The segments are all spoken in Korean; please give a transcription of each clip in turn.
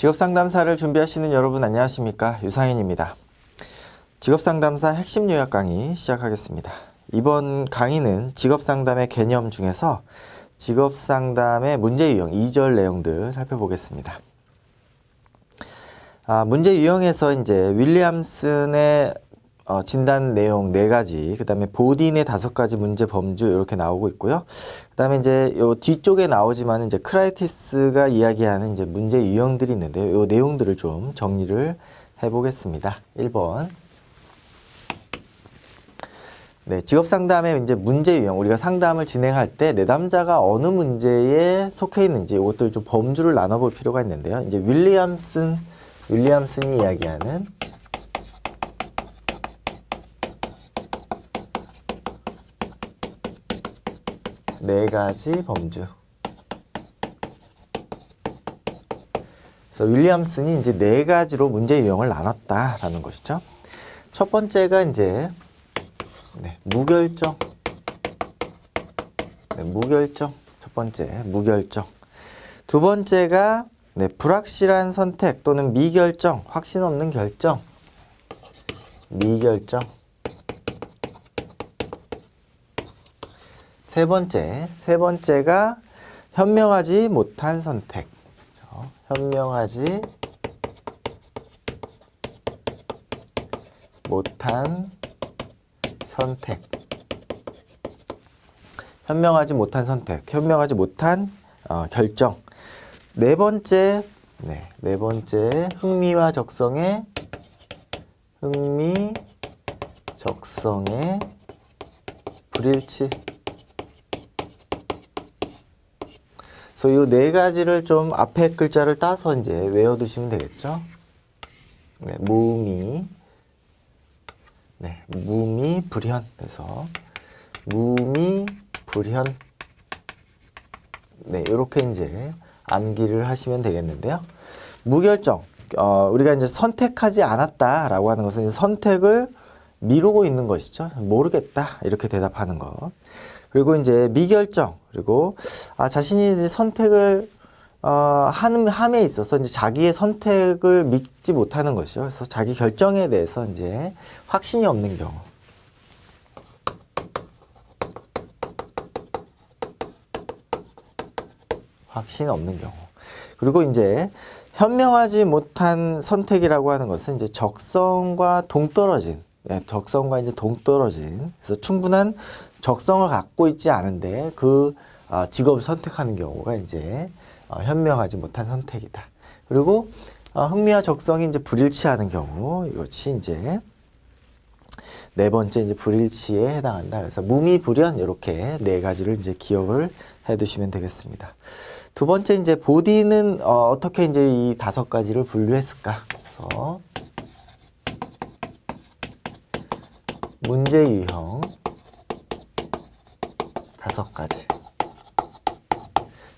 직업상담사를 준비하시는 여러분 안녕하십니까? 유상현입니다. 직업상담사 핵심 요약 강의 시작하겠습니다. 이번 강의는 직업상담의 개념 중에서 직업상담의 문제 유형 2절 내용들 살펴보겠습니다. 문제 유형에서 이제 윌리엄슨의 진단 내용 4가지, 그 다음에 보딘의 5가지 문제 범주 이렇게 나오고 있고요. 그 다음에 이제 요 뒤쪽에 나오지만 이제 크라이티스가 이야기하는 이제 문제 유형들이 있는데요. 요 내용들을 좀 정리를 해보겠습니다. 1번. 네, 직업상담의 이제 문제 유형, 우리가 상담을 진행할 때 내담자가 어느 문제에 속해 있는지 이것들 좀 범주를 나눠볼 필요가 있는데요. 이제 윌리엄슨이 이야기하는 네 가지 범주. 그래서 윌리엄슨이 이제 4가지로 문제 유형을 나눴다라는 것이죠. 첫 번째가 이제 무결정. 무결정. 첫 번째, 무결정. 두 번째가 불확실한 선택 또는 미결정, 확신 없는 결정. 미결정. 세 번째가 현명하지 못한 선택. 현명하지 못한 선택. 현명하지 못한 선택. 현명하지 못한 결정. 네 번째, 흥미와 적성의 불일치. 그래서 이 4가지를 좀 앞에 글자를 따서 이제 외워두시면 되겠죠. 무미, 불현. 그래서 무미, 불현. 이렇게 이제 암기를 하시면 되겠는데요. 무결정. 우리가 이제 선택하지 않았다라고 하는 것은 선택을 미루고 있는 것이죠. 모르겠다. 이렇게 대답하는 것. 그리고 이제 미결정. 그리고 자신이 이제 선택을 함에 있어서 이제 자기의 선택을 믿지 못하는 것이죠. 그래서 자기 결정에 대해서 이제 확신이 없는 경우. 확신 없는 경우. 그리고 이제 현명하지 못한 선택이라고 하는 것은 이제 적성과 동떨어진, 적성과 이제 동떨어진, 그래서 충분한 적성을 갖고 있지 않은데 그 직업을 선택하는 경우가 이제 현명하지 못한 선택이다. 그리고 흥미와 적성이 이제 불일치하는 경우, 이것이 이제 네 번째 이제 불일치에 해당한다. 그래서 무미불현 이렇게 4가지를 이제 기억을 해두시면 되겠습니다. 두 번째 이제 보딘은 어떻게 이제 이 5가지를 분류했을까? 그래서 문제 유형 5가지.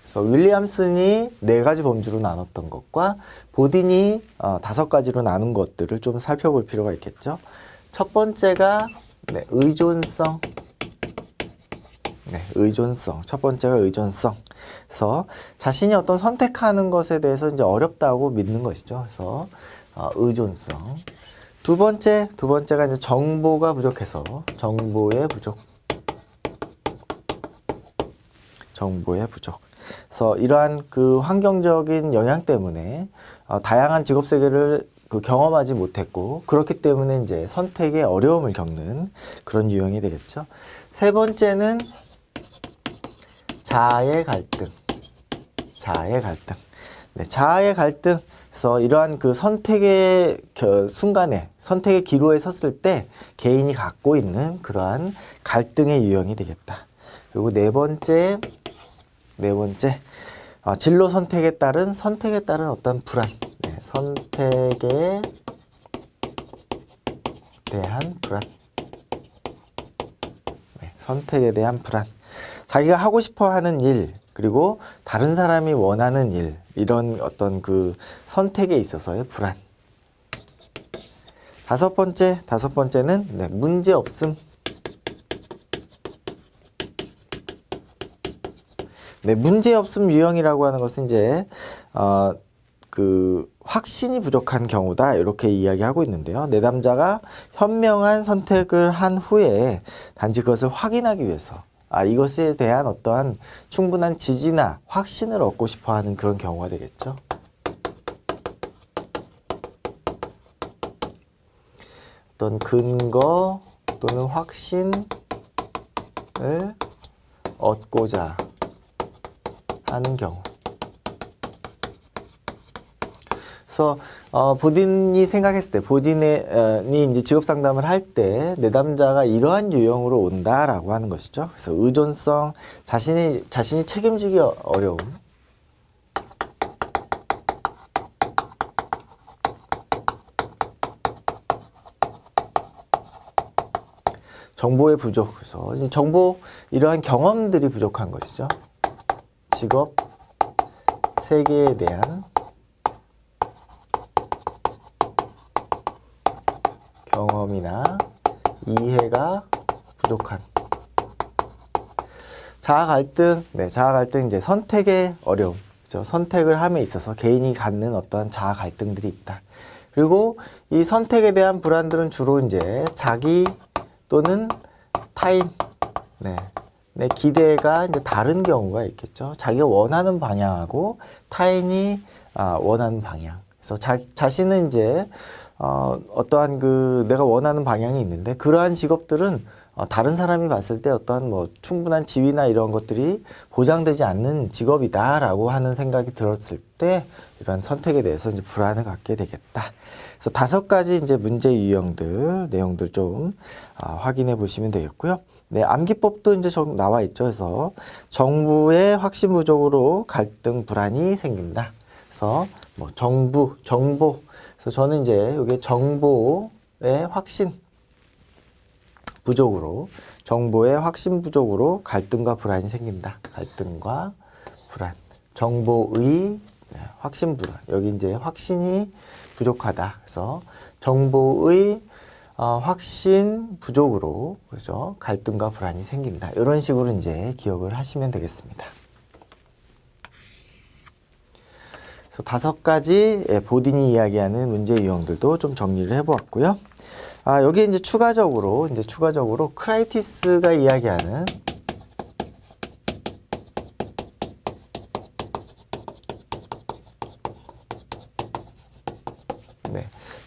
그래서 윌리엄슨이 4가지 범주로 나눴던 것과 보딘이 5가지로 나눈 것들을 좀 살펴볼 필요가 있겠죠. 첫 번째가 의존성. 의존성. 첫 번째가 의존성. 그래서 자신이 어떤 선택하는 것에 대해서 이제 어렵다고 믿는 것이죠. 그래서 의존성. 두 번째가 이제 정보가 부족해서 정보의 부족. 정보의 부족. 그래서 이러한 그 환경적인 영향 때문에 다양한 직업 세계를 경험하지 못했고 그렇기 때문에 이제 선택에 어려움을 겪는 그런 유형이 되겠죠. 세 번째는 자아의 갈등. 자아의 갈등. 자아의 갈등. 그래서 이러한 그 선택의 순간에, 선택의 기로에 섰을 때 개인이 갖고 있는 그러한 갈등의 유형이 되겠다. 그리고 네 번째, 진로 선택에 따른 어떤 불안. 선택에 대한 불안. 선택에 대한 불안. 자기가 하고 싶어 하는 일, 그리고 다른 사람이 원하는 일, 이런 어떤 그 선택에 있어서의 불안. 다섯 번째는 문제 없음. 문제 없음 유형이라고 하는 것은 이제 그 확신이 부족한 경우다 이렇게 이야기하고 있는데요. 내담자가 현명한 선택을 한 후에 단지 그것을 확인하기 위해서 이것에 대한 어떠한 충분한 지지나 확신을 얻고 싶어하는 그런 경우가 되겠죠. 어떤 근거 또는 확신을 얻고자 하는 경우. 그래서 본인이 생각했을 때, 본인이 이제 직업 상담을 할 때 내담자가 이러한 유형으로 온다라고 하는 것이죠. 그래서 의존성, 자신이 책임지기 어려움, 정보의 부족, 그래서 이러한 경험들이 부족한 것이죠. 직업 세계에 대한 경험이나 이해가 부족한 자아 갈등, 이제 선택의 어려움, 그렇죠? 선택을 함에 있어서 개인이 갖는 어떤 자아 갈등들이 있다. 그리고 이 선택에 대한 불안들은 주로 이제 자기 또는 타인, 내 기대가 이제 다른 경우가 있겠죠. 자기가 원하는 방향하고 타인이 원하는 방향. 그래서 자신은 이제 어떠한 내가 원하는 방향이 있는데 그러한 직업들은 다른 사람이 봤을 때 어떠한 충분한 지위나 이런 것들이 보장되지 않는 직업이다라고 하는 생각이 들었을 때 이러한 선택에 대해서 이제 불안을 갖게 되겠다. 그래서 5가지 이제 문제 유형들 내용들 좀 확인해 보시면 되겠고요. 네, 암기법도 이제 나와 있죠. 그래서 정보의 확신 부족으로 갈등 불안이 생긴다. 그래서 정보. 그래서 저는 이제 이게 정보의 확신 부족으로 갈등과 불안이 생긴다. 갈등과 불안. 정보의 확신 불안. 여기 이제 확신이 부족하다. 그래서 정보의 확신 부족으로 그죠? 갈등과 불안이 생긴다. 이런 식으로 이제 기억을 하시면 되겠습니다. 그래서 5가지 보딘이 이야기하는 문제 유형들도 좀 정리를 해보았고요. 여기에 이제 추가적으로 크라이티스가 이야기하는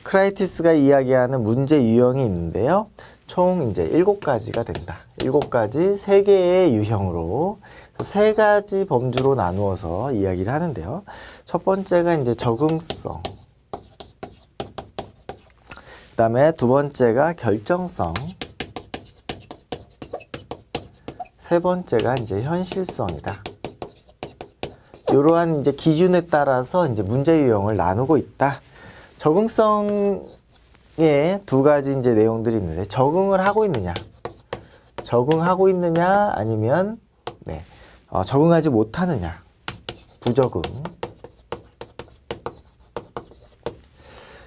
크라이티스가 이야기하는 문제 유형이 있는데요. 총 이제 7가지가 된다. 7가지 3개의 유형으로 3가지 범주로 나누어서 이야기를 하는데요. 첫 번째가 이제 적응성. 그다음에 2번째가 결정성. 3번째가 이제 현실성이다. 이러한 이제 기준에 따라서 이제 문제 유형을 나누고 있다. 적응성에 2가지 이제 내용들이 있는데 적응을 하고 있느냐 아니면 적응하지 못하느냐, 부적응.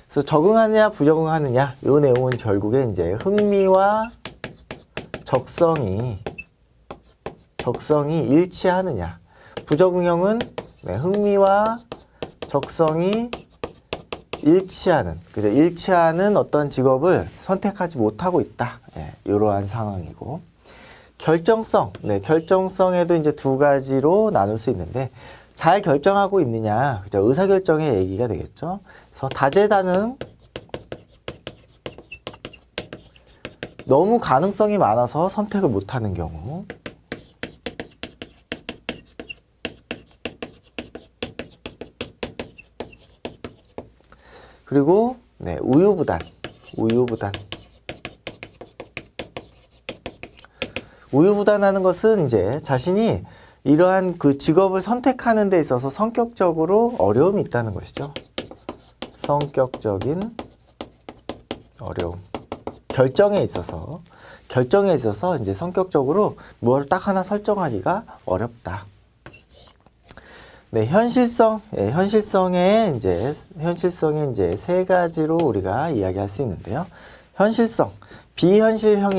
그래서 적응하느냐, 부적응하느냐 이 내용은 결국에 이제 흥미와 적성이 일치하느냐. 부적응형은 흥미와 적성이 일치하는 어떤 직업을 선택하지 못하고 있다. 이러한 상황이고. 결정성에도 이제 2가지로 나눌 수 있는데 잘 결정하고 있느냐, 그죠? 의사결정의 얘기가 되겠죠. 그래서 다재다능, 너무 가능성이 많아서 선택을 못하는 경우. 그리고 우유부단하는 것은 이제 자신이 이러한 그 직업을 선택하는 데 있어서 성격적으로 어려움이 있다는 것이죠. 성격적인 어려움. 결정에 있어서 이제 성격적으로 무엇을 딱 하나 설정하기가 어렵다. 현실성에 이제 3가지로 우리가 이야기할 수 있는데요. 현실성, 비현실형.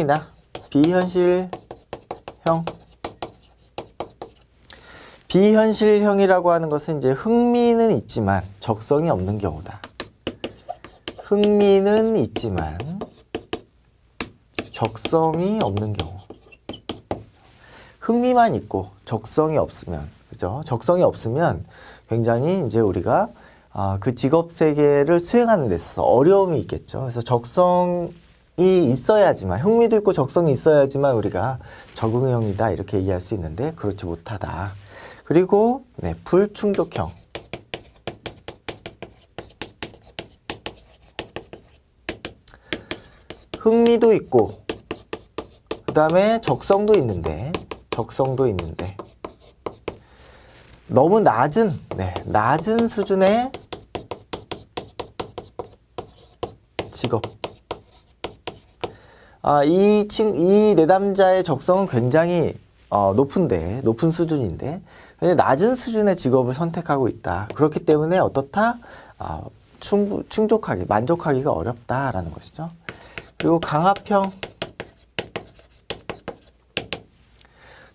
비현실형이라고 하는 것은 이제 흥미는 있지만 적성이 없는 경우다. 흥미는 있지만 적성이 없는 경우. 흥미만 있고 적성이 없으면, 그죠? 적성이 없으면 굉장히 이제 우리가 그 직업 세계를 수행하는 데 있어서 어려움이 있겠죠. 그래서 적성이 있어야지만, 흥미도 있고 적성이 있어야지만 우리가 적응형이다 이렇게 얘기할 수 있는데 그렇지 못하다. 그리고 네, 불충족형. 흥미도 있고 그 다음에 적성도 있는데 너무 낮은 수준의 직업. 이 내담자의 적성은 굉장히 높은 수준인데 낮은 수준의 직업을 선택하고 있다. 그렇기 때문에 어떻다? 충족하기, 만족하기가 어렵다라는 것이죠. 그리고 강압형.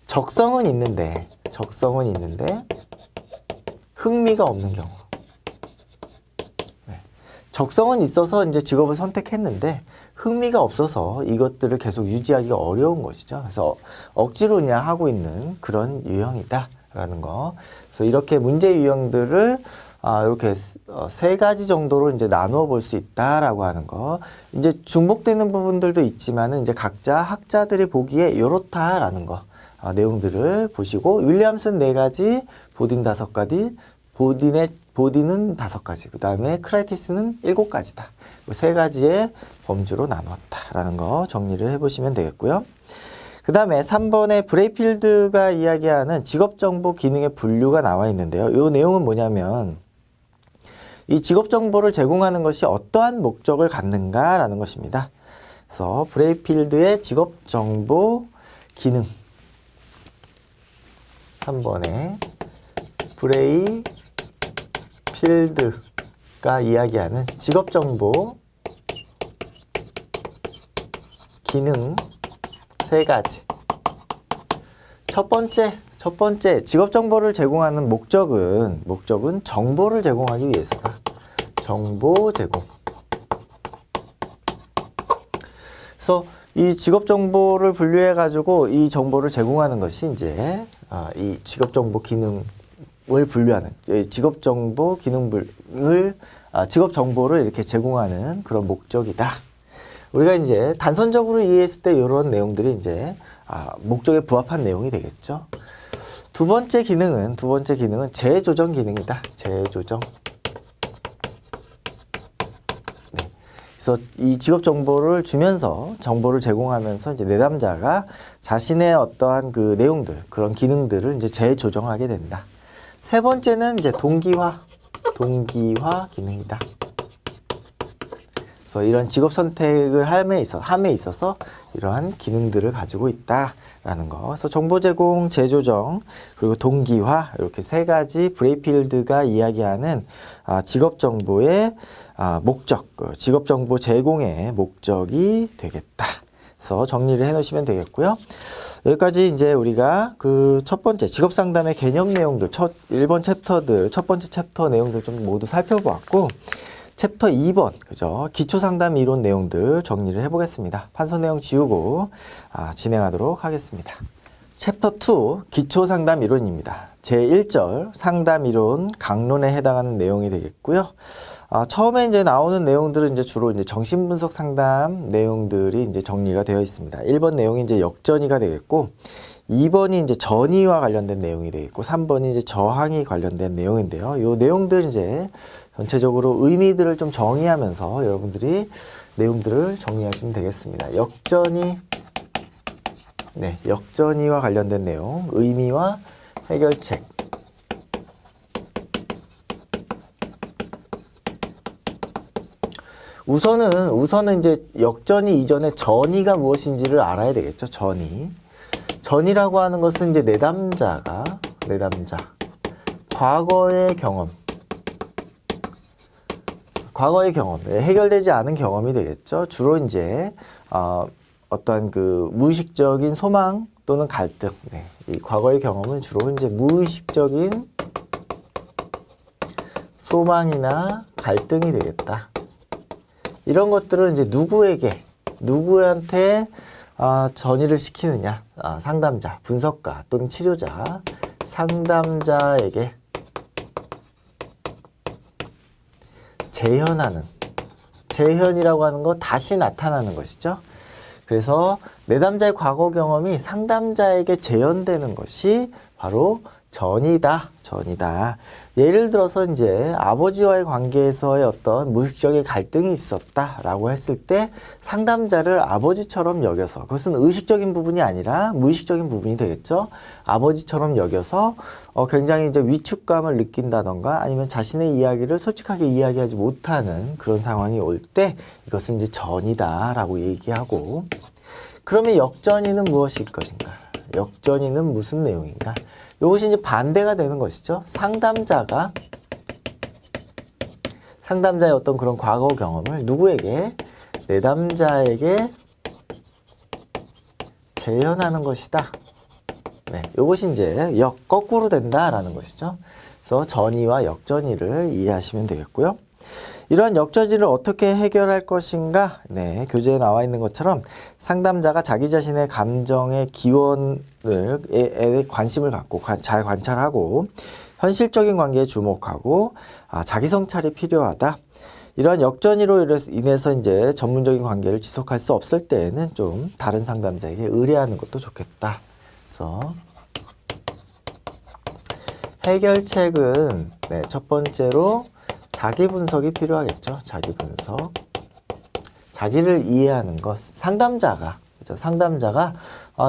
적성은 있는데 흥미가 없는 경우. 네. 적성은 있어서 이제 직업을 선택했는데 흥미가 없어서 이것들을 계속 유지하기가 어려운 것이죠. 그래서 억지로 그냥 하고 있는 그런 유형이다라는 거. 그래서 이렇게 문제 유형들을 이렇게 세 가지 정도로 이제 나누어 볼 수 있다라고 하는 거. 이제 중복되는 부분들도 있지만은 이제 각자 학자들이 보기에 이렇다라는 거. 내용들을 보시고, 윌리엄슨 4가지, 보딘 5가지, 보딘은 5가지, 그 다음에 크라이티스는 7가지다. 세 가지의 범주로 나누었다라는 거 정리를 해보시면 되겠고요. 그 다음에 3번에 브레이필드가 이야기하는 직업정보 기능의 분류가 나와 있는데요. 이 내용은 뭐냐면 이 직업정보를 제공하는 것이 어떠한 목적을 갖는가라는 것입니다. 그래서 브레이필드의 직업정보 기능, 3번에 브레이필드가 이야기하는 직업정보 기능 3가지. 첫 번째 직업정보를 제공하는 목적은 정보를 제공하기 위해서다. 정보 제공. 그래서 이 직업정보를 분류해 가지고 이 정보를 제공하는 것이 이제 이 직업정보 기능을 분류하는 직업정보 기능을 직업정보를 이렇게 제공하는 그런 목적이다. 우리가 이제 단선적으로 이해했을 때 이런 내용들이 이제 목적에 부합한 내용이 되겠죠. 두 번째 기능은 재조정 기능이다. 재조정. 네. 그래서 이 직업 정보를 주면서 정보를 제공하면서 이제 내담자가 자신의 어떠한 그 내용들, 그런 기능들을 이제 재조정하게 된다. 세 번째는 이제 동기화 기능이다. 그래서 이런 직업 선택을 함에 있어서 이러한 기능들을 가지고 있다라는 거. 그래서 정보 제공, 재조정, 그리고 동기화, 이렇게 세 가지 브레이필드가 이야기하는 직업 정보의 목적, 직업 정보 제공의 목적이 되겠다. 그래서 정리를 해 놓으시면 되겠고요. 여기까지 이제 우리가 그 첫 번째 직업 상담의 개념 내용들, 1번 챕터들, 첫 번째 챕터 내용들 좀 모두 살펴보았고, 챕터 2번, 그죠? 기초 상담 이론 내용들 정리를 해보겠습니다. 판서 내용 지우고 진행하도록 하겠습니다. 챕터 2, 기초 상담 이론입니다. 제1절 상담 이론 강론에 해당하는 내용이 되겠고요. 처음에 이제 나오는 내용들은 이제 주로 이제 정신분석 상담 내용들이 이제 정리가 되어 있습니다. 1번 내용이 이제 역전이가 되겠고, 2번이 이제 전이와 관련된 내용이 되겠고, 3번이 이제 저항이 관련된 내용인데요. 이 내용들 이제 전체적으로 의미들을 좀 정의하면서 여러분들이 내용들을 정리하시면 되겠습니다. 역전이와 관련된 내용, 의미와 해결책. 우선은 이제 역전이 이전에 전이가 무엇인지를 알아야 되겠죠. 전이라고 하는 것은 이제 내담자 과거의 경험, 해결되지 않은 경험이 되겠죠. 주로 이제 어떤 그 무의식적인 소망 또는 갈등. 네. 이 과거의 경험은 주로 이제 무의식적인 소망이나 갈등이 되겠다. 이런 것들은 이제 누구한테 전이를 시키느냐. 상담자, 분석가 또는 치료자, 상담자에게 재현이라고 하는 거 다시 나타나는 것이죠. 그래서 내담자의 과거 경험이 상담자에게 재현되는 것이 바로 전이다. 예를 들어서 이제 아버지와의 관계에서의 어떤 무의식적인 갈등이 있었다라고 했을 때 상담자를 아버지처럼 여겨서, 그것은 의식적인 부분이 아니라 무의식적인 부분이 되겠죠. 아버지처럼 여겨서 굉장히 이제 위축감을 느낀다던가 아니면 자신의 이야기를 솔직하게 이야기하지 못하는 그런 상황이 올 때 이것은 이제 전이다라고 얘기하고, 그러면 역전이는 무엇일 것인가? 역전이는 무슨 내용인가? 이것이 이제 반대가 되는 것이죠. 상담자의 어떤 그런 과거 경험을 누구에게? 내담자에게 재현하는 것이다. 네, 이것이 이제 거꾸로 된다라는 것이죠. 그래서 전이와 역전이를 이해하시면 되겠고요. 이러한 역전이를 어떻게 해결할 것인가? 네, 교재에 나와 있는 것처럼 상담자가 자기 자신의 감정의 기원에 관심을 갖고 잘 관찰하고 현실적인 관계에 주목하고 자기 성찰이 필요하다. 이러한 역전이로 인해서 이제 전문적인 관계를 지속할 수 없을 때에는 좀 다른 상담자에게 의뢰하는 것도 좋겠다. 그래서 해결책은 첫 번째로 자기 분석이 필요하겠죠. 자기 분석. 자기를 이해하는 것. 상담자가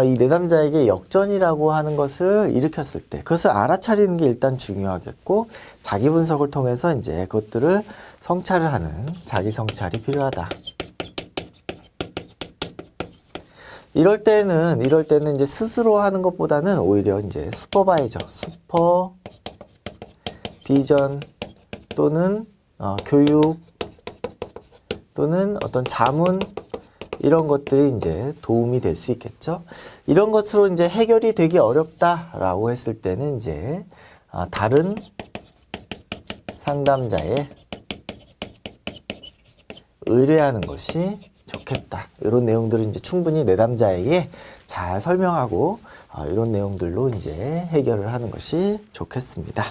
이 내담자에게 역전이라고 하는 것을 일으켰을 때 그것을 알아차리는 게 일단 중요하겠고, 자기 분석을 통해서 이제 그것들을 성찰을 하는 자기 성찰이 필요하다. 이럴 때는 이제 스스로 하는 것보다는 오히려 이제 슈퍼비전 또는 교육 또는 어떤 자문, 이런 것들이 이제 도움이 될 수 있겠죠. 이런 것으로 이제 해결이 되기 어렵다라고 했을 때는 이제 다른 상담자에 의뢰하는 것이 좋겠다. 이런 내용들을 이제 충분히 내담자에게 잘 설명하고 이런 내용들로 이제 해결을 하는 것이 좋겠습니다.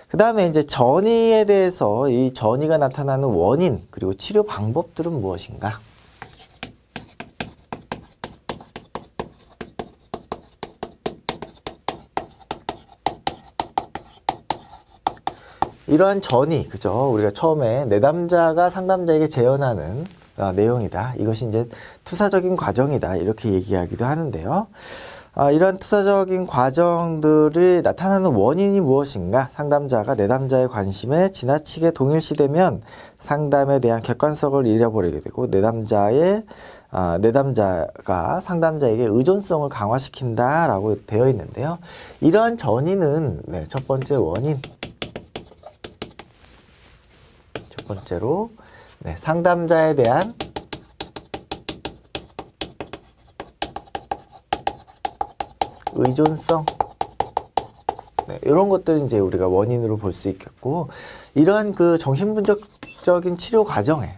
그 다음에 이제 전이에 대해서 이 전이가 나타나는 원인 그리고 치료 방법들은 무엇인가? 이러한 전이, 그죠? 우리가 처음에 내담자가 상담자에게 재현하는 내용이다. 이것이 이제 투사적인 과정이다. 이렇게 얘기하기도 하는데요. 이러한 투사적인 과정들이 나타나는 원인이 무엇인가? 상담자가 내담자의 관심에 지나치게 동일시되면 상담에 대한 객관성을 잃어버리게 되고, 내담자가 상담자에게 의존성을 강화시킨다라고 되어 있는데요. 이러한 전이는 첫 번째 원인. 첫 번째로 상담자에 대한 의존성, 이런 것들을 이제 우리가 원인으로 볼 수 있겠고, 이러한 그 정신분석적인 치료 과정의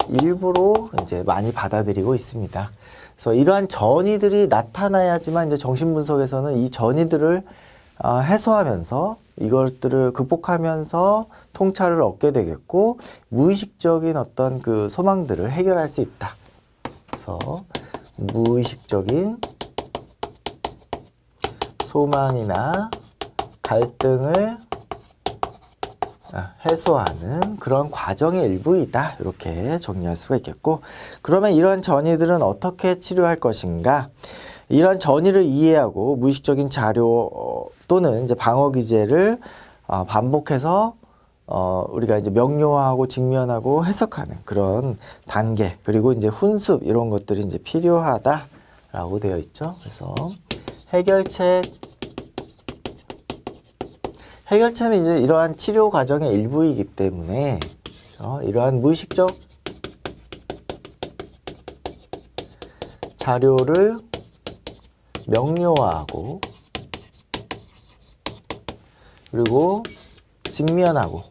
일부로 이제 많이 받아들이고 있습니다. 그래서 이러한 전이들이 나타나야지만 이제 정신분석에서는 이 전이들을 해소하면서 이것들을 극복하면서 통찰을 얻게 되겠고, 무의식적인 어떤 그 소망들을 해결할 수 있다. 그래서 무의식적인 소망이나 갈등을 해소하는 그런 과정의 일부이다. 이렇게 정리할 수가 있겠고, 그러면 이러한 전이들은 어떻게 치료할 것인가? 이런 전이를 이해하고 무의식적인 자료 또는 이제 방어 기제를 반복해서 우리가 이제 명료화하고 직면하고 해석하는 그런 단계, 그리고 이제 훈습, 이런 것들이 이제 필요하다라고 되어 있죠. 그래서 해결책은 이제 이러한 치료 과정의 일부이기 때문에 이러한 무의식적 자료를 명료화하고 그리고 직면하고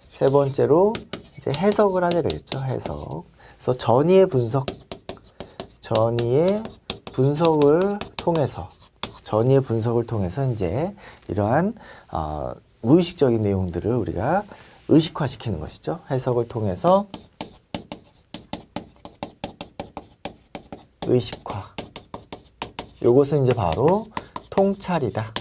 세 번째로 이제 해석을 하게 되겠죠. 해석. 그래서 전이의 분석을 통해서 이제 이러한 무의식적인 내용들을 우리가 의식화시키는 것이죠. 해석을 통해서 의식화. 요것은 이제 바로 통찰이다.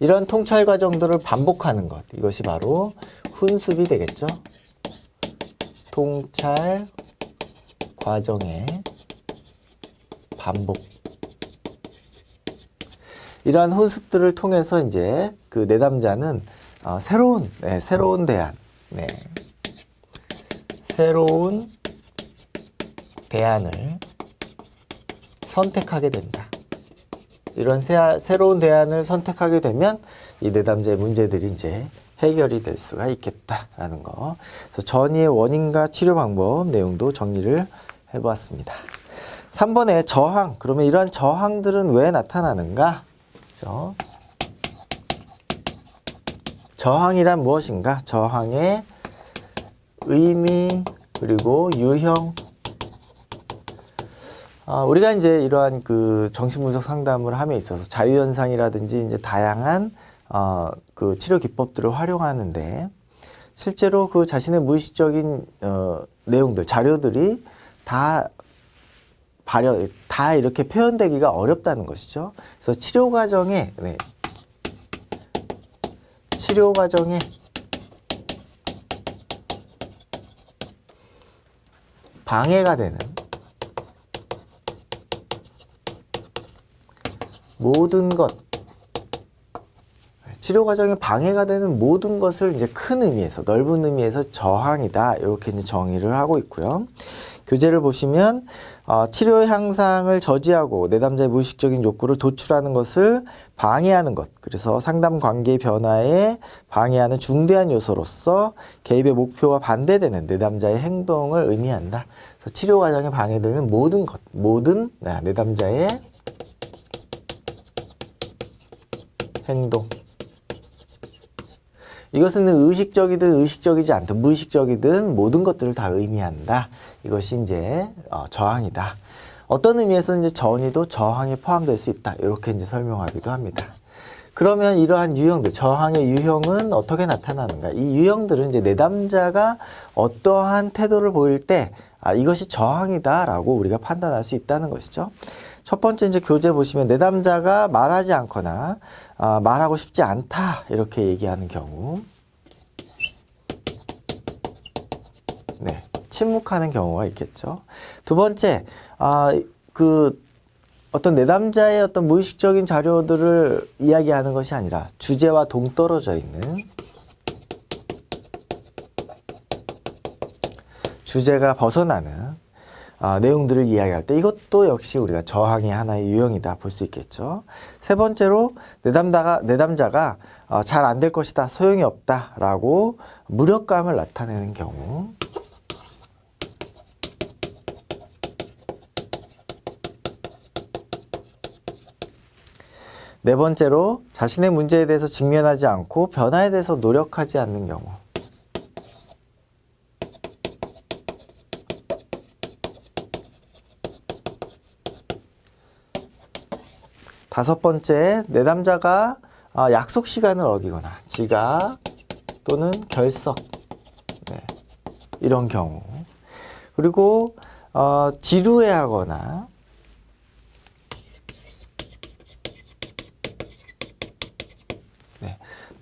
이런 통찰 과정들을 반복하는 것. 이것이 바로 훈습이 되겠죠. 통찰 과정의 반복. 이러한 훈습들을 통해서 이제 그 내담자는 새로운 대안, 새로운 대안을 선택하게 된다. 이런 새로운 대안을 선택하게 되면 이 내담자의 문제들이 이제 해결이 될 수가 있겠다라는 거. 그래서 전이의 원인과 치료 방법 내용도 정리를 해보았습니다. 3번에 저항. 그러면 이러한 저항들은 왜 나타나는가? 그렇죠? 저항이란 무엇인가? 저항의 의미 그리고 유형. 우리가 이제 이러한 그 정신분석 상담을 함에 있어서 자유현상이라든지 이제 다양한 그 치료 기법들을 활용하는데 실제로 그 자신의 무의식적인 내용들, 자료들이 다 이렇게 표현되기가 어렵다는 것이죠. 그래서 치료 과정에 방해가 되는 모든 것, 치료 과정에 방해가 되는 모든 것을 이제 큰 의미에서, 넓은 의미에서 저항이다. 이렇게 이제 정의를 하고 있고요. 교재를 보시면 치료 향상을 저지하고 내담자의 무의식적인 욕구를 도출하는 것을 방해하는 것. 그래서 상담 관계 변화에 방해하는 중대한 요소로서 개입의 목표와 반대되는 내담자의 행동을 의미한다. 그래서 치료 과정에 방해되는 모든 것, 모든 내담자의 행동. 이것은 의식적이든 의식적이지 않든 무의식적이든 모든 것들을 다 의미한다. 이것이 이제 저항이다. 어떤 의미에서는 이제 전이도 저항에 포함될 수 있다. 이렇게 이제 설명하기도 합니다. 그러면 이러한 유형들, 저항의 유형은 어떻게 나타나는가? 이 유형들은 이제 내담자가 어떠한 태도를 보일 때 이것이 저항이다라고 우리가 판단할 수 있다는 것이죠. 첫 번째 이제 교재 보시면 내담자가 말하지 않거나 말하고 싶지 않다 이렇게 얘기하는 경우, 침묵하는 경우가 있겠죠. 두 번째, 어떤 내담자의 어떤 무의식적인 자료들을 이야기하는 것이 아니라 주제와 동떨어져 있는, 주제가 벗어나는 내용들을 이야기할 때 이것도 역시 우리가 저항의 하나의 유형이다 볼 수 있겠죠. 세 번째로 내담자가 잘 안 될 것이다, 소용이 없다 라고 무력감을 나타내는 경우, 네 번째로 자신의 문제에 대해서 직면하지 않고 변화에 대해서 노력하지 않는 경우, 다섯 번째, 내담자가 약속 시간을 어기거나 지각 또는 결석, 이런 경우, 그리고 지루해하거나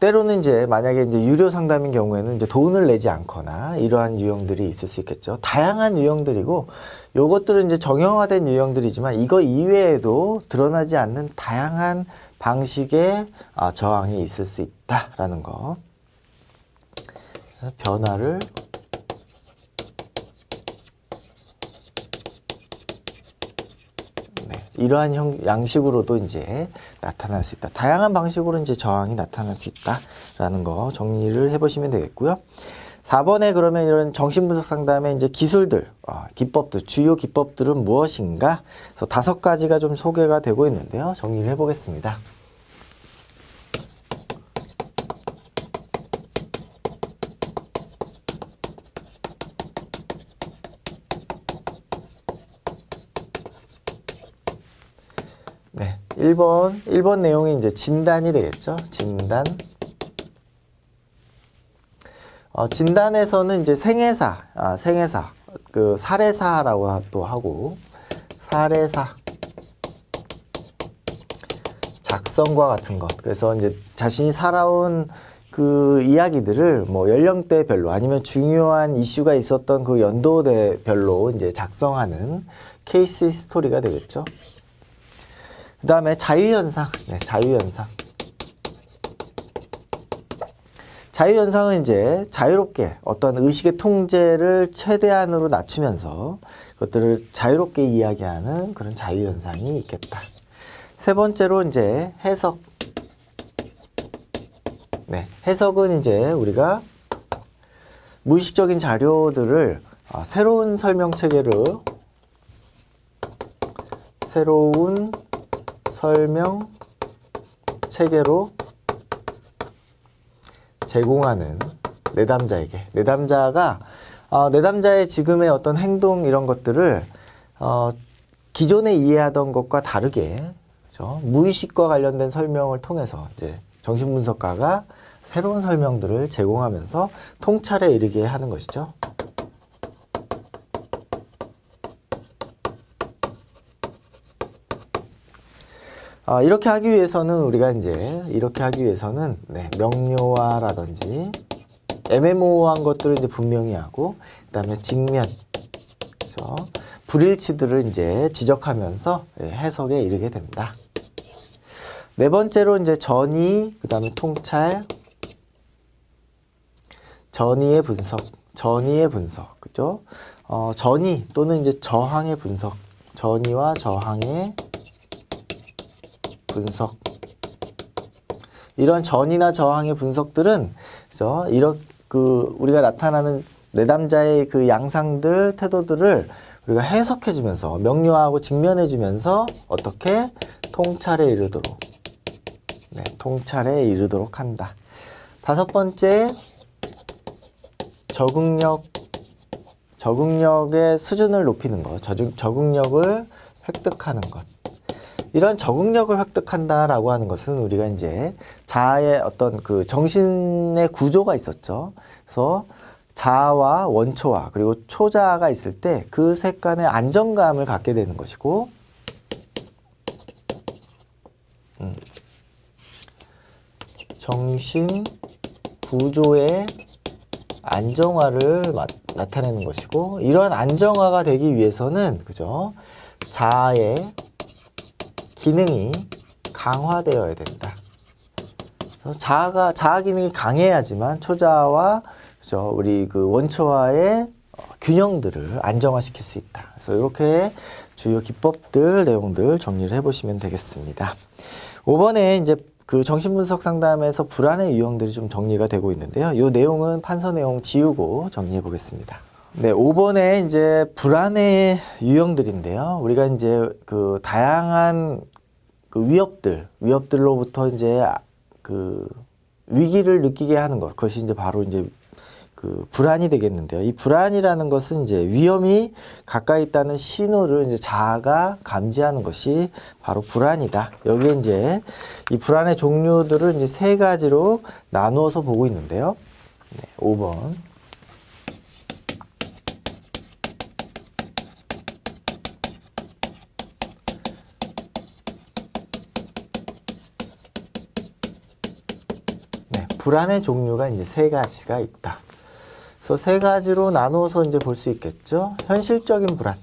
때로는 이제 만약에 이제 유료 상담인 경우에는 이제 돈을 내지 않거나 이러한 유형들이 있을 수 있겠죠. 다양한 유형들이고 요것들은 이제 정형화된 유형들이지만 이거 이외에도 드러나지 않는 다양한 방식의 저항이 있을 수 있다라는 거. 변화를 이러한 양식으로도 이제 나타날 수 있다. 다양한 방식으로 이제 저항이 나타날 수 있다라는 거 정리를 해보시면 되겠고요. 4번에 그러면 이런 정신분석 상담의 이제 기술들, 기법들, 주요 기법들은 무엇인가? 그래서 5가지가 좀 소개가 되고 있는데요. 정리를 해보겠습니다. 네, 1번 내용이 이제 진단이 되겠죠. 진단. 진단에서는 이제 생애사, 그 살해사라고 또 하고, 살해사, 작성과 같은 것. 그래서 이제 자신이 살아온 그 이야기들을 뭐 연령대별로 아니면 중요한 이슈가 있었던 그 연도대별로 이제 작성하는 케이스 스토리가 되겠죠. 그 다음에 자유현상, 네, 자유현상. 자유현상은 이제 자유롭게 어떤 의식의 통제를 최대한으로 낮추면서 그것들을 자유롭게 이야기하는 그런 자유현상이 있겠다. 세 번째로 이제 해석. 네, 해석은 이제 우리가 무의식적인 자료들을 새로운 설명 체계로 제공하는 내담자에게, 내담자가 내담자의 지금의 어떤 행동 이런 것들을 기존에 이해하던 것과 다르게, 그렇죠? 무의식과 관련된 설명을 통해서 이제 정신분석가가 새로운 설명들을 제공하면서 통찰에 이르게 하는 것이죠. 이렇게 하기 위해서는 우리가 이제 네, 명료화라든지 애매모호한 것들을 이제 분명히 하고, 그다음에 직면, 그렇죠? 불일치들을 이제 지적하면서 해석에 이르게 된다. 네 번째로 이제 전이, 그다음에 통찰, 전이의 분석, 그죠? 전이 또는 이제 저항의 분석, 전이와 저항의 분석. 이런 전이나 저항의 분석들은, 그죠? 우리가 나타나는 내담자의 그 양상들, 태도들을 우리가 해석해주면서, 명료하고 직면해주면서, 어떻게? 통찰에 이르도록. 네, 통찰에 이르도록 한다. 5번째, 적응력의 수준을 높이는 것, 적응력을 획득하는 것. 이런 적응력을 획득한다라고 하는 것은 우리가 이제 자아의 어떤 그 정신의 구조가 있었죠. 그래서 자아와 원초와 그리고 초자아가 있을 때 그 셋 간의 안정감을 갖게 되는 것이고, 정신 구조의 안정화를 나타내는 것이고, 이런 안정화가 되기 위해서는, 그죠? 자아의 기능이 강화되어야 된다. 그래서 자아 기능이 강해야지만 초자아와, 그죠? 우리 그 원초와의 균형들을 안정화시킬 수 있다. 그래서 이렇게 주요 기법들, 내용들 정리를 해보시면 되겠습니다. 5번에 이제 그 정신분석 상담에서 불안의 유형들이 좀 정리가 되고 있는데요. 이 내용은 판서 내용 지우고 정리해 보겠습니다. 네, 5번에 이제 불안의 유형들인데요. 우리가 이제 그 다양한 그 위협들로부터 이제 그 위기를 느끼게 하는 것, 그것이 이제 바로 이제 그 불안이 되겠는데요. 이 불안이라는 것은 이제 위험이 가까이 있다는 신호를 이제 자아가 감지하는 것이 바로 불안이다. 여기에 이제 이 불안의 종류들을 이제 3가지로 나누어서 보고 있는데요. 네, 5번. 네, 불안의 종류가 이제 3가지가 있다. 그래서 3가지로 나누어서 이제 볼 수 있겠죠. 현실적인 불안.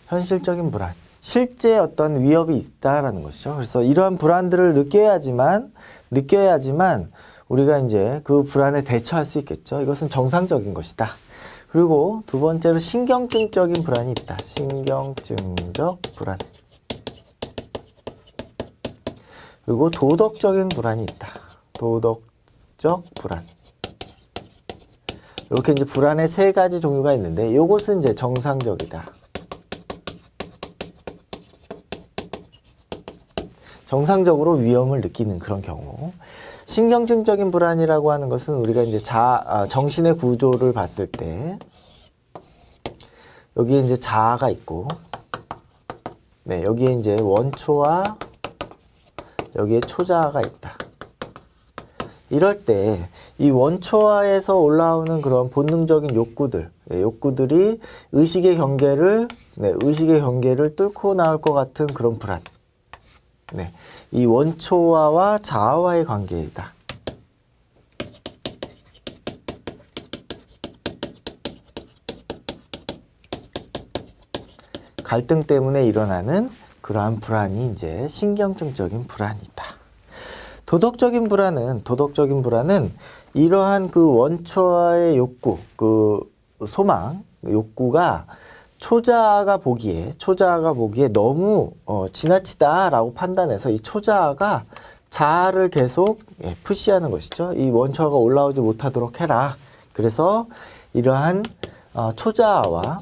현실적인 불안. 실제 어떤 위협이 있다라는 것이죠. 그래서 이러한 불안들을 느껴야지만 우리가 이제 그 불안에 대처할 수 있겠죠. 이것은 정상적인 것이다. 그리고 2번째로 신경증적인 불안이 있다. 신경증적 불안. 그리고 도덕적인 불안이 있다. 도덕적 불안. 이렇게 이제 불안의 세 가지 종류가 있는데 요것은 이제 정상적이다. 정상적으로 위험을 느끼는 그런 경우. 신경증적인 불안이라고 하는 것은 우리가 이제 정신의 구조를 봤을 때 여기에 이제 자아가 있고, 네, 여기에 이제 원초와 여기에 초자아가 있다. 이럴 때 이 원초아에서 올라오는 그런 본능적인 욕구들, 욕구들이 의식의 경계를 뚫고 나올 것 같은 그런 불안. 네, 이 원초아와 자아와의 관계이다. 갈등 때문에 일어나는 그러한 불안이 이제 신경증적인 불안이다. 도덕적인 불안은 이러한 그 원초와의 욕구, 그 소망, 욕구가 초자아가 보기에 너무 지나치다라고 판단해서 이 초자아가 자아를 계속 푸시하는 것이죠. 이 원초아가 올라오지 못하도록 해라. 그래서 이러한 초자아와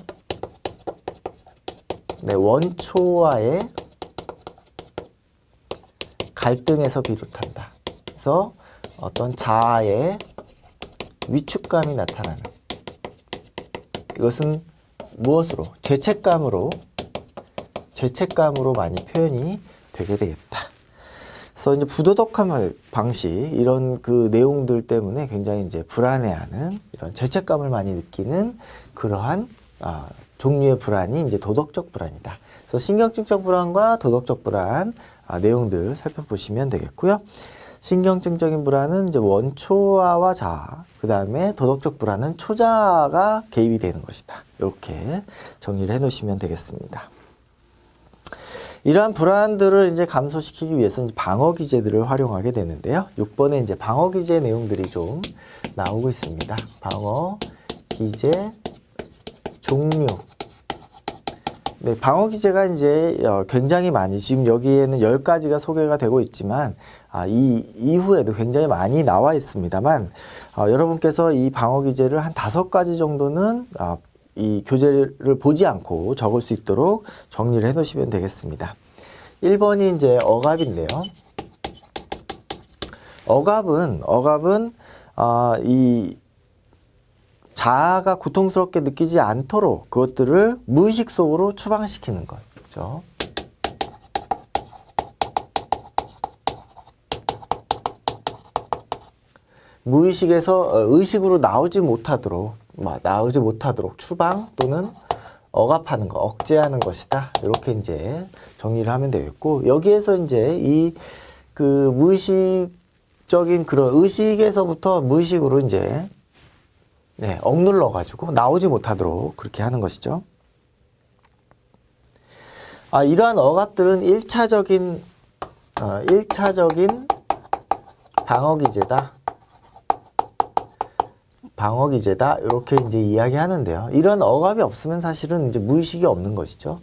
원초와의 갈등에서 비롯한다. 그래서 어떤 자아의 위축감이 나타나는, 이것은 무엇으로? 죄책감으로 많이 표현이 되게 되겠다. 그래서 이제 부도덕한 방식, 이런 그 내용들 때문에 굉장히 이제 불안해하는, 이런 죄책감을 많이 느끼는 그러한 종류의 불안이 이제 도덕적 불안이다. 그래서 신경증적 불안과 도덕적 불안 내용들 살펴보시면 되겠고요. 신경증적인 불안은 이제 원초아와 자아, 그 다음에 도덕적 불안은 초자아가 개입이 되는 것이다. 이렇게 정리를 해 놓으시면 되겠습니다. 이러한 불안들을 이제 감소시키기 위해서 이제 방어 기제들을 활용하게 되는데요. 6번에 이제 방어 기제 내용들이 좀 나오고 있습니다. 방어 기제 종류. 네, 방어 기제가 이제 굉장히 많이, 지금 여기에는 10가지가 소개가 되고 있지만 이 이후에도 굉장히 많이 나와 있습니다만 여러분께서 이 방어 기제를 한 5가지 정도는 이 교재를 보지 않고 적을 수 있도록 정리를 해 놓으시면 되겠습니다. 1번이 이제 억압인데요. 억압은 이 자아가 고통스럽게 느끼지 않도록 그것들을 무의식 속으로 추방시키는 것. 그죠? 무의식에서 의식으로 나오지 못하도록 추방 또는 억압하는 것, 억제하는 것이다. 이렇게 이제 정리를 하면 되겠고, 여기에서 이제 이 그 무의식적인 그런 의식에서부터 무의식으로 이제 억눌러 가지고 나오지 못하도록 그렇게 하는 것이죠. 이러한 억압들은 1차적인 방어 기제다. 이렇게 이제 이야기하는데요. 이러한 억압이 없으면 사실은 이제 무의식이 없는 것이죠.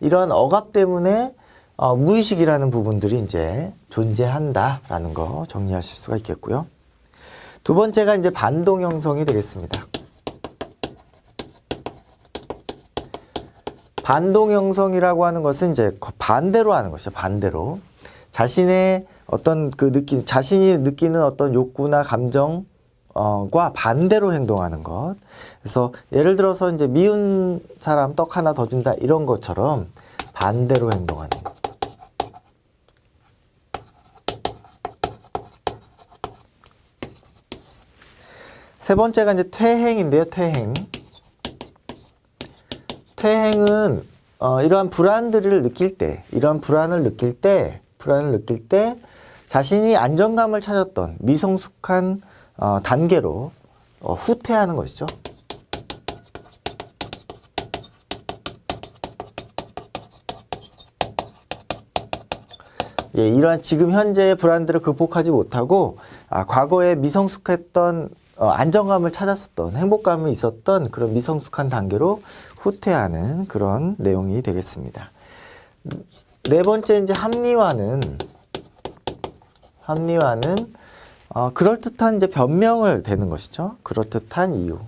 이러한 억압 때문에 무의식이라는 부분들이 이제 존재한다라는 거 정리하실 수가 있겠고요. 두 번째가 이제 반동 형성이 되겠습니다. 반동 형성이라고 하는 것은 이제 반대로 하는 것이죠. 반대로. 자신의 어떤 자신이 느끼는 어떤 욕구나 감정과 반대로 행동하는 것. 그래서 예를 들어서 이제 미운 사람 떡 하나 더 준다 이런 것처럼 반대로 행동하는 것. 세 번째가 이제 퇴행인데요. 퇴행은 이러한 불안을 느낄 때 자신이 안정감을 찾았던 미성숙한 단계로 후퇴하는 것이죠. 이러한 지금 현재의 불안들을 극복하지 못하고 과거에 미성숙했던 안정감을 찾았었던, 행복감이 있었던 그런 미성숙한 단계로 후퇴하는 그런 내용이 되겠습니다. 네 번째 이제 합리화는 그럴듯한 이제 변명을 대는 것이죠. 그럴듯한 이유.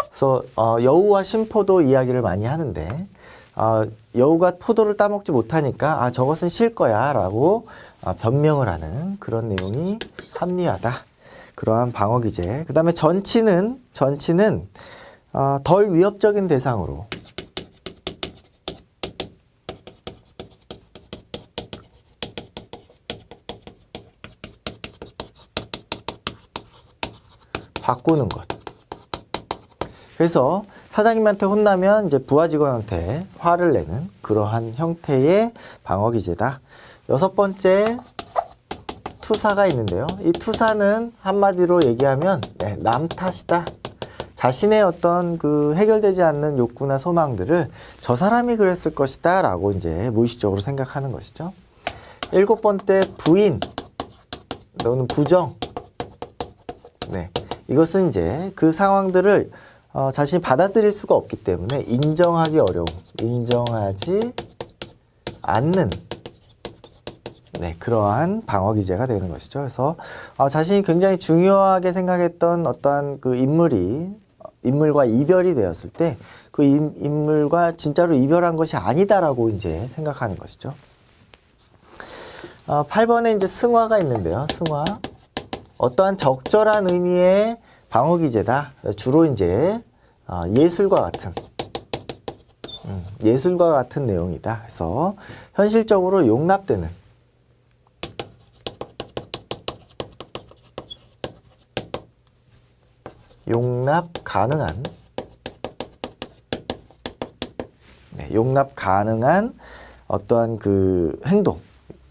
그래서 여우와 심포도 이야기를 많이 하는데 여우가 포도를 따먹지 못하니까 저것은 실 거야 라고 변명을 하는 그런 내용이 합리화다. 그러한 방어 기제. 그 다음에 전치는 덜 위협적인 대상으로 바꾸는 것. 그래서 사장님한테 혼나면 이제 부하 직원한테 화를 내는 그러한 형태의 방어 기제다. 여섯 번째, 투사가 있는데요. 이 투사는 한마디로 얘기하면 남 탓이다. 자신의 어떤 그 해결되지 않는 욕구나 소망들을 저 사람이 그랬을 것이다 라고 이제 무의식적으로 생각하는 것이죠. 일곱 번째, 부인 또는 부정. 이것은 이제 그 상황들을 자신이 받아들일 수가 없기 때문에 인정하기 어려움, 인정하지 않는 그러한 방어 기제가 되는 것이죠. 그래서 자신이 굉장히 중요하게 생각했던 어떠한 그 인물과 이별이 되었을 때 그 인물과 진짜로 이별한 것이 아니다라고 이제 생각하는 것이죠. 8번에 이제 승화가 있는데요. 승화. 어떠한 적절한 의미의 방어 기제다. 주로 이제 예술과 같은 내용이다. 그래서 현실적으로 용납되는 용납 가능한 어떠한 그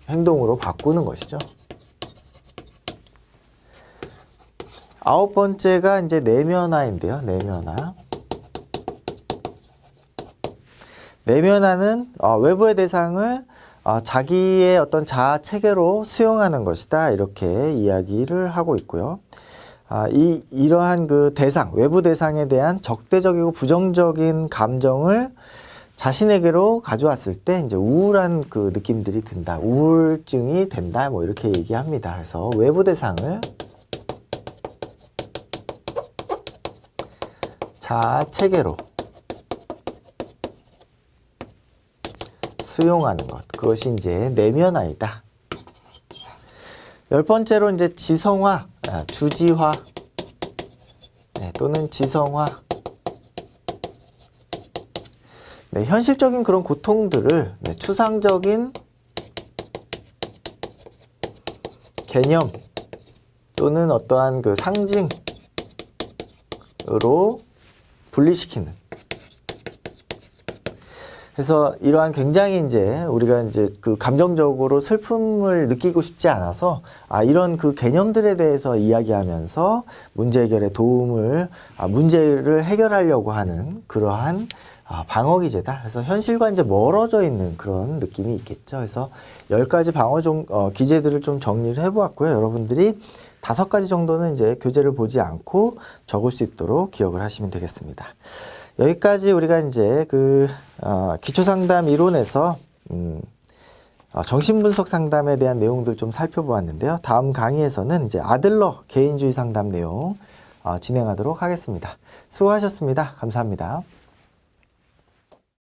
행동으로 바꾸는 것이죠. 아홉 번째가 이제 내면화인데요. 내면화는 외부의 대상을 자기의 어떤 자아 체계로 수용하는 것이다. 이렇게 이야기를 하고 있고요. 이러한 그 대상, 외부 대상에 대한 적대적이고 부정적인 감정을 자신에게로 가져왔을 때 이제 우울한 그 느낌들이 든다. 우울증이 된다. 뭐 이렇게 얘기합니다. 그래서 외부 대상을 자아 체계로 수용하는 것. 그것이 이제 내면화이다. 열 번째로 이제 지성화, 주지화, 또는 지성화. 현실적인 그런 고통들을 추상적인 개념 또는 어떠한 그 상징으로 분리시키는. 그래서 이러한 굉장히 이제 우리가 이제 그 감정적으로 슬픔을 느끼고 싶지 않아서 이런 그 개념들에 대해서 이야기하면서 문제 해결에 문제를 해결하려고 하는 그러한 방어 기제다. 그래서 현실과 이제 멀어져 있는 그런 느낌이 있겠죠. 그래서 10가지 방어 기제들을 좀 정리를 해보았고요. 여러분들이 5가지 정도는 이제 교재를 보지 않고 적을 수 있도록 기억을 하시면 되겠습니다. 여기까지 우리가 이제 그 기초상담 이론에서 정신분석 상담에 대한 내용들 좀 살펴보았는데요. 다음 강의에서는 이제 아들러 개인주의 상담 내용 진행하도록 하겠습니다. 수고하셨습니다. 감사합니다.